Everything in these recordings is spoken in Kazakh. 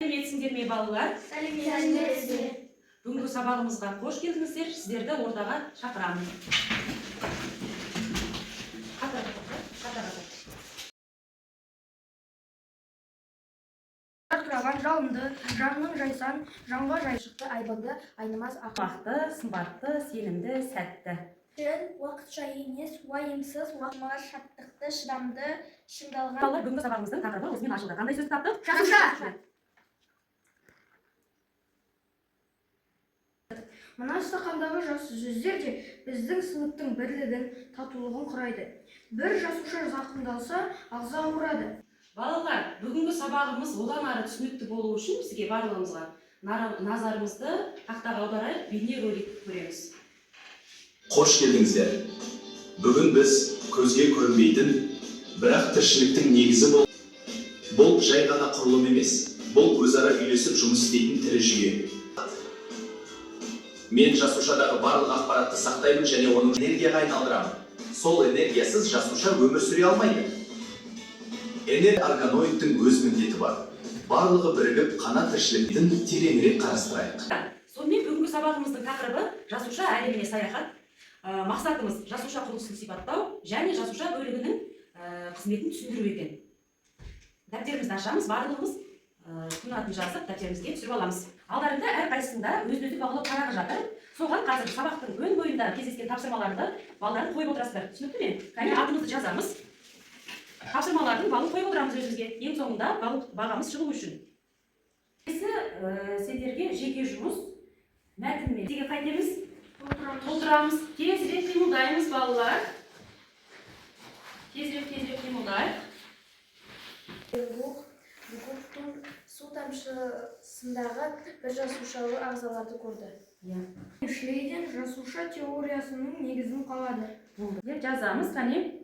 Сәлеметсіңдер ме балалар? Сәлеметсіздер. Бүгінгі сабағымызға қош келдіңіздер. Сіздерді ортаға шақырамын. Жарқыраған жалынды, жанның жайсан, жанға жайшықты, айбынды, айнымас Ақмақты, сымбатты, сенімді, сәтті. Уақытша емес, уайымсыз, уақытма шаттықты, шыдамды, шыңдалған. Балалар, бүгінгі сабағымыздың тақырыбы осымен ашылды. Қандай сөз таптық? Жазушы. Мына стақандағы жас сөздер де біздің сыныптың бірлігін, татулығын құрайды. Бір жасуша зақымдалса, ағза ауырады. Балалар, бүгінгі сабағымыз одан ары түсінікті болу үшін бізге барлығымызға назарымызды тақтаға аударайық, бейне ролик көреміз. Қош келдіңіздер. Бүгін біз көзге көрінбейтін, бірақ тіршіліктің негізі бұл жай ғана құрылым емес. Бұл өзара үйлесіп жұмыс істейтін тірі жүйе. Мен жасушадағы барлық ақпаратты сақтаймын және оның энергияға айналдырамын. Сол энергиясыз жасуша өмір сүре алмайды. Органоидтің өз міндеті бар. Барлығы бірігіп қана тіршіліктің тереңірек қарастырайық. Сонымен бүгінгі сабағымыздың тақырыбы жасуша әлеміне саяхат. Мақсатымыз жасуша құрылысын сипаттау және жасуша бөлігінің қызметін түсіндіру екен. Дәптерімізді ашамыз, барлығымыз күн атын жазып, дәптерімізге түсіріп аламыз. Алдарында әрқайсысында өзін-өзі бағалау парағы жатыр. Соған қазір сабақтың өн бойында кездескен тапсырмаларды балаларды қойып отырасыздар. Түсінікті ме? Кәне атымызды жазамыз. Тапсырмалардың балын қойып отырамыз өзімізге. Ең соңында бағамыз шығу үшін. Сендерге жеке жұмыс мәтінмен неге қайтеміз? Толтырамыз. Тезірек қимылдаймыз балалар. Тезірек қимылдайық. Гуфтың су тамшысындағы бір жасушалы ағзаларды көрді. Шлейден жасуша теориясының негізін қалады. Жазамыз, қане.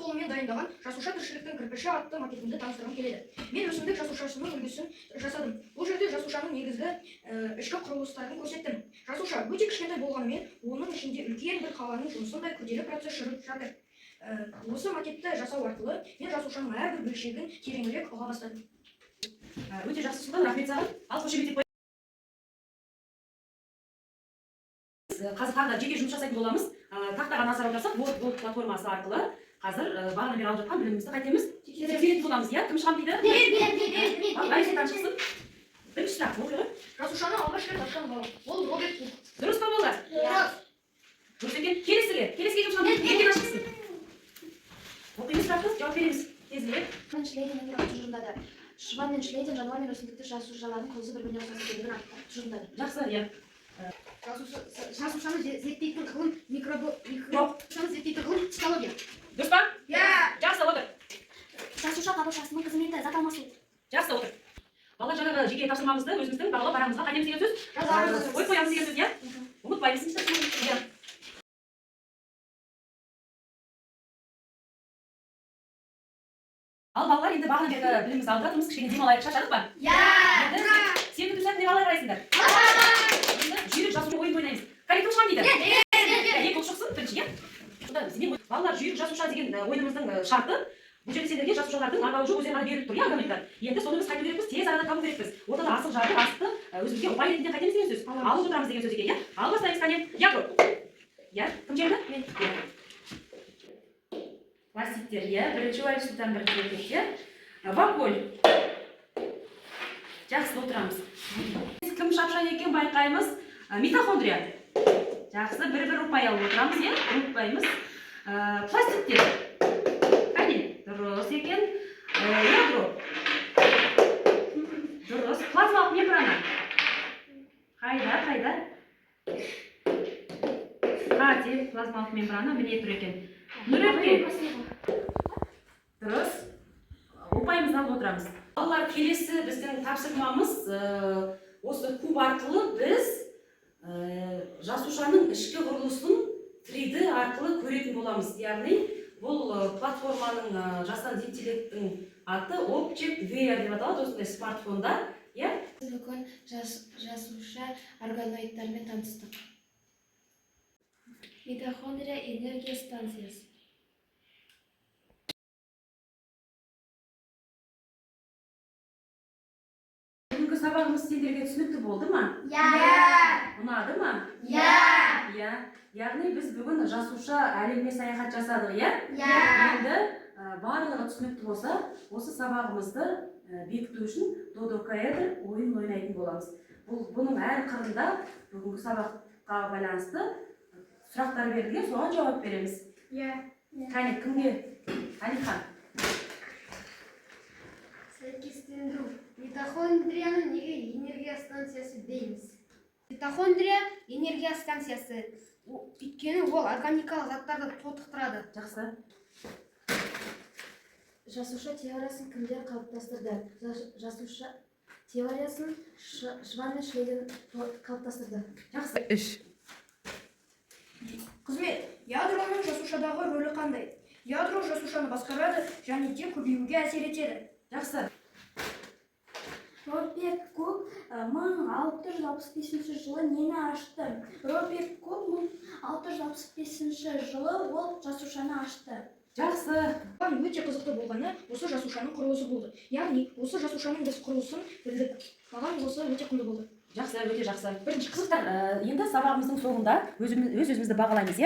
Қолымен дайындаған жасуша тіршіліктің кірпіші атты макетімді таныстырғым келеді. Мен өсімдік жасушасының үлгісін жасадым. Бұл жерде жасушаның негізгі ішкі құрылыстарын көрсеттім. Жасуша өте кішкентай болғанымен, оның ішінде үлкен бір қаланың жұмысындай күрделі процесс жүріп жатыр. Осы макетті жасау арқылы мен жасушаның әрбір бөлшегін тереңірек ұға бастадым. Өте жақсы сұлтан, рахмет саған. Ал қошеметтеп қой. Қазір тағы да жеке жұмыс жасайтын боламыз. Тақтаға назар аударсақ, Word платформасы арқылы қазір бағанадан бері алып жатқан білімімізді қайтеміз? Тексеретін боламыз, иә? Кім шығам дейді? Ғайсетан шықсын. Бірінші сұрақ, оқи ғой. Жасушаны алғаш рет ашқан бала. Ол Роберт Кук. Дұрыс па балалар? Дұрыс екен. Келесіге жұмысқан ерген ашықсын. Оқимыз сұрақты, жауап береміз. Тезірек. Шлейден тұжырымдады. Шван мен Шлейден жануар мен өсімдікті жасушалардың құрылысы бір-біріне ұқсас екендігін тұжырымдады. Жақсы, иә. Жасушаны зерттейтін ғылым зерттейтін ғылым психология. Дұрыс па? Иә. Жақсы, отыр. Жасуша қабыршасының қызметі зат алмасу. Жақсы, отыр. Балалар жаңағы жеке тапсырмамызды өзіміздің бағалау парағымызға қайтеміз деген сөз? Жазамыз. Қоямыз деген сөз, иә? Ұмытпаймыз. Ал балалар, енді бағана бері білімімізді алып жатырмыз, кішкене демалайық, шаршадық па? Иә. Сен күн сәтіне қалай қарайсыңдар? Жүйрік жасуша ойын ойнаймыз. Кәне кім шығам дейді? Екі ұл шықсын, бірінші, иә? Балалар, жүйрік жасуша деген ойынымыздың шарты, бұл жерде сендерге жасушалардың арбауы жоқ өздері ғана беріліп тұр, иә, органикалар. Енді соны біз қайту керекпіз, тез арада табу керекпіз. Ортада асық жарды, асықты өзімізге ұпай ретінде қайтеміз деген сөз. Алып отырамыз деген сөз екен, иә? Ал бастаймыз, кәне. Ядро. Иә, кім жеңді? Мен. Пластиктер, иә, бірінші валюсыдан бірінші еркектер. Баколь. Жақсы, отырамыз. Кім шапшаң екен байқаймыз. Митохондрия. Жақсы, бір-бір ұпай алып отырамыз, иә? Ұмытпаймыз. Пластиктер. Қане, дұрыс екен. Ядро. Дұрыс. Плазмалық мембрана. Қайда? Қате, плазмалық мембрана міне тұр екен. Нүрекке. Дұрыс. Ұпайымызды алып отырамыз. Балалар, келесі біздің тапсырмамыз осы куб арқылы біз жасушаның ішкі құрылысын 3D арқылы көретін боламыз. Яғни бұл платформаның жасанды интеллекттің аты Object VR деп аталады, осындай смартфонда. Бүгін жасуша органоидтармен таныстық. Митохондрия энергия станциясы. Бүгінгі сабағымыз сендерге түсінікті болды ма? Ұнады ма? Яғни біз бүгін жасуша әлеміне саяхат жасадық, Енді барлығы түсінікті болса, осы сабағымызды бекіту үшін додокаэдр ойын ойнайтын боламыз. Бұның әр қырында бүгінгі сабаққа байланысты сұрақтар берілген, соған жауап береміз. Кәне, кімге? Алихан. Сәйкестендіру. Митохондрияны неге энергия станциясы дейміз? Митохондрия энергия станциясы. Өйткені ол органикалық заттарды тотықтырады. Жақсы. Жасуша теориясын кімдер қалыптастырды? Жасуша теориясын Шванн мен Шлейден қалыптастырды. Жақсы. Қызмет, ядроның жасушадағы рөлі қандай? Ядро жасушаны басқарады және де көбеюге әсер етеді. Жақсы. Роберт Кук 1665 жылы нені ашты? Роберт Кук 1665 жылы ол жасушаны ашты. Жақсы. Маған өте қызықты болғаны осы жасушаның құрылысы болды. Яғни осы жасушаның біз құрылысын білдік. Маған осы өте құнды болды. Жақсы, өте жақсы. Бірінші қызықтар, енді сабағымыздың соңында өз-өзімізді бағалаймыз,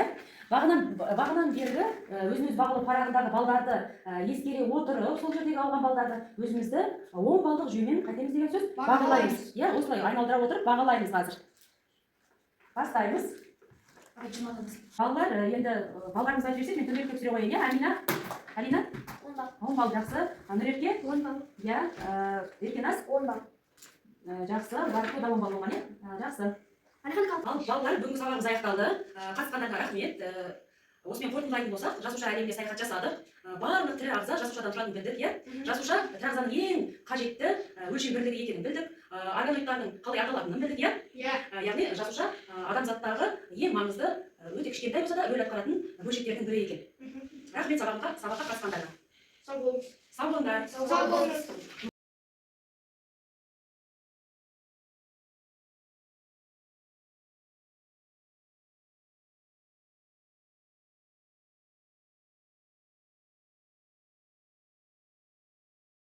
Бағынан бергі өзіміз бағалау парағындағы балдарды ескере отырып, сол жердегі алған балдарды өзімізді 10 балдық жүйемен қайтеміз деген сөз бағалаймыз. Осылай айналдыра отырып бағалаймыз қазір. Бастаймыз. Балалар, енді балдарымызды айтып жіберсек, мен Нұрепке түсіре қояйын, Амина? Алина? 10 бал. 10 бал, жақсы. Нұрепке? 10 бал. Еркеназ? 10 бал. Жақсы, барқы да 10 бал болған, Жақсы. Балалар, бүгінгі сабағымыз аяқталды. Қатысқандарға рахмет. Осымен қорытындылайтын болсақ, жасуша әлеміне саяхат жасадық. Барлық тірі ағза жасушадан тұратынын білдік, Жасуша тірі ағзаның ең қажетті өлшем бірлігі екенін білдік. Органоидтардың қалай аталатынын білдік, Яғни жасуша адамзаттағы ең маңызды, өте кішкентай болса да рөл атқаратын бөлшектердің бірі екен. Рахмет сабаққа қатысқандарға. Сау болыңыз. Сау болыңдар. Сау болыңыз.